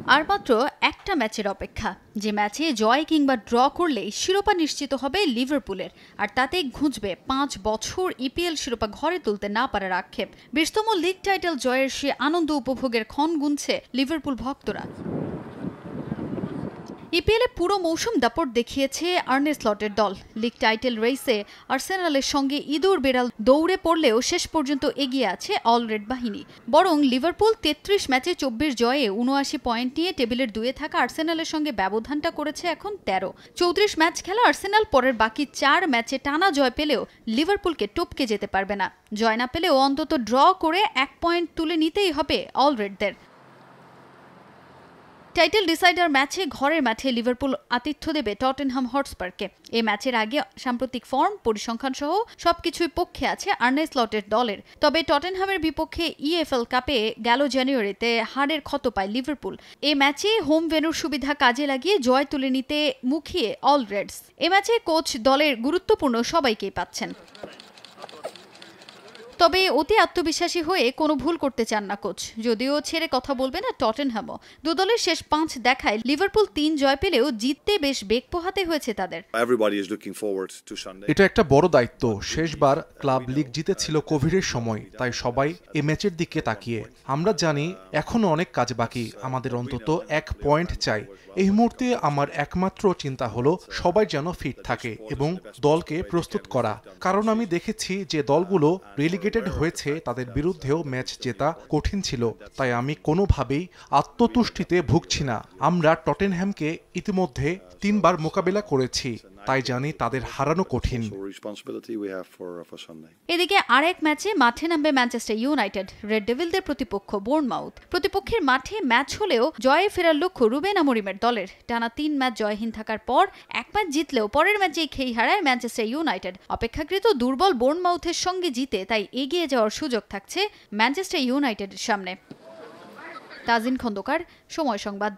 আর মাত্র একটা ম্যাচের অপেক্ষা, যে ম্যাচে জয় কিংবা ড্র করলেই শিরোপা নিশ্চিত হবে লিভারপুলের, আর তাতে ঘুঁচবে ৫ বছর ইপিএল শিরোপা ঘরে তুলতে না পারার আক্ষেপ। ২০তম লিগ টাইটেল জয়ের সে আনন্দ উপভোগের ক্ষণ গুনছে লিভারপুল ভক্তরা। ইপিএলে পুরো মৌসুম দাপট দেখিয়েছে আর্নে স্লটের দল। লিগ টাইটেল রেসে আর্সেনালের সঙ্গে ইঁদুর বেড়াল দৌড়ে পড়লেও শেষ পর্যন্ত এগিয়ে আছে অল রেড বাহিনী। বরং লিভারপুল ৩৩ ম্যাচে ২৪ জয়ে ৭৯ পয়েন্ট নিয়ে টেবিলের ২-এ থাকা আর্সেনালের সঙ্গে ব্যবধানটা করেছে এখন ১৩। ৩৪ ম্যাচ খেলা আর্সেনাল পরের বাকি ৪ ম্যাচে টানা জয় পেলেও লিভারপুলকে টপকে যেতে পারবে না। জয় না পেলেও অন্তত ড্র করে ১ পয়েন্ট তুলে নিতেই হবে অল রেডদের। টাইটেল ডিসাইডার ম্যাচে ঘরের মাঠে লিভারপুল আতিথ্য দেবে টটেনহাম হটস্পারকে। এই ম্যাচের আগে সাম্প্রতিক ফর্ম, পরিসংখ্যান সহ সবকিছুই পক্ষে আছে আর্নে স্লটের দলের। তবে টটেনহামের বিপক্ষে ইএফএল কাপে গেল জানুয়ারিতে হারের ক্ষত পায় লিভারপুল। এই ম্যাচে হোম ভেন্যুর সুবিধা কাজে লাগিয়ে জয় তুলে নিতে মুখিয়ে অল রেডস। এ ম্যাচে কোচ দলের গুরুত্বপূর্ণ সবাইকেই পাচ্ছেন। তবে অতি আত্মবিশ্বাসী হয়ে কোনো ভুল করতে চান না কোচ, যদিও ছেড়ে কথা বলবে না টটেনহামও। দু দলের শেষ ৫ দেখায় লিভারপুল ৩ জয় পেলেও জিততে বেশ বেগ পোহাতে হয়েছে তাদের। এটা একটা বড় দায়িত্ব। শেষবার ক্লাব লিগ জিতেছিল কোভিডের সময়, তাই সবাই এই ম্যাচের দিকে তাকিয়ে। আমরা জানি এখনো অনেক কাজ বাকি, আমাদের অন্তত ১ পয়েন্ট চাই। এই মুহূর্তে আমার একমাত্র চিন্তা হলো সবাই যেন ফিট থাকে এবং দলকে প্রস্তুত করা, কারণ আমি দেখেছি যে দলগুলো রেলিগেটেড হয়েছে তাদের বিরুদ্ধেও ম্যাচ জেতা কঠিন ছিল। তাই আমি কোনোভাবেই আত্মতুষ্টিতে ভুগছি না। আমরা টটেনহ্যামকে ইতিমধ্যে ৩ বার মোকাবেলা করেছি, তাই জানি তাদের হারানো কঠিন। এদিকে আরেক ম্যাচে মাঠে নামবে ম্যানচেস্টার ইউনাইটেড। রেড ডেভিলদের প্রতিপক্ষ বোর্নমাউথ। প্রতিপক্ষের মাঠে ম্যাচ হলেও জয়ে ফেরার লক্ষ্য রুবেন আমোরিমের দলের। টানা ৩ ম্যাচ জয়হীন থাকার পর এক ম্যাচ জিতলেও পরের ম্যাচেই খেই হারায় ম্যানচেস্টার ইউনাইটেড। অপেক্ষাকৃত দুর্বল বোর্নমাউথের সঙ্গে জিতে তাই এগিয়ে যাওয়ার সুযোগ থাকছে ম্যানচেস্টার ইউনাইটেডের সামনে। তাজিন খন্দকার, সময় সংবাদ।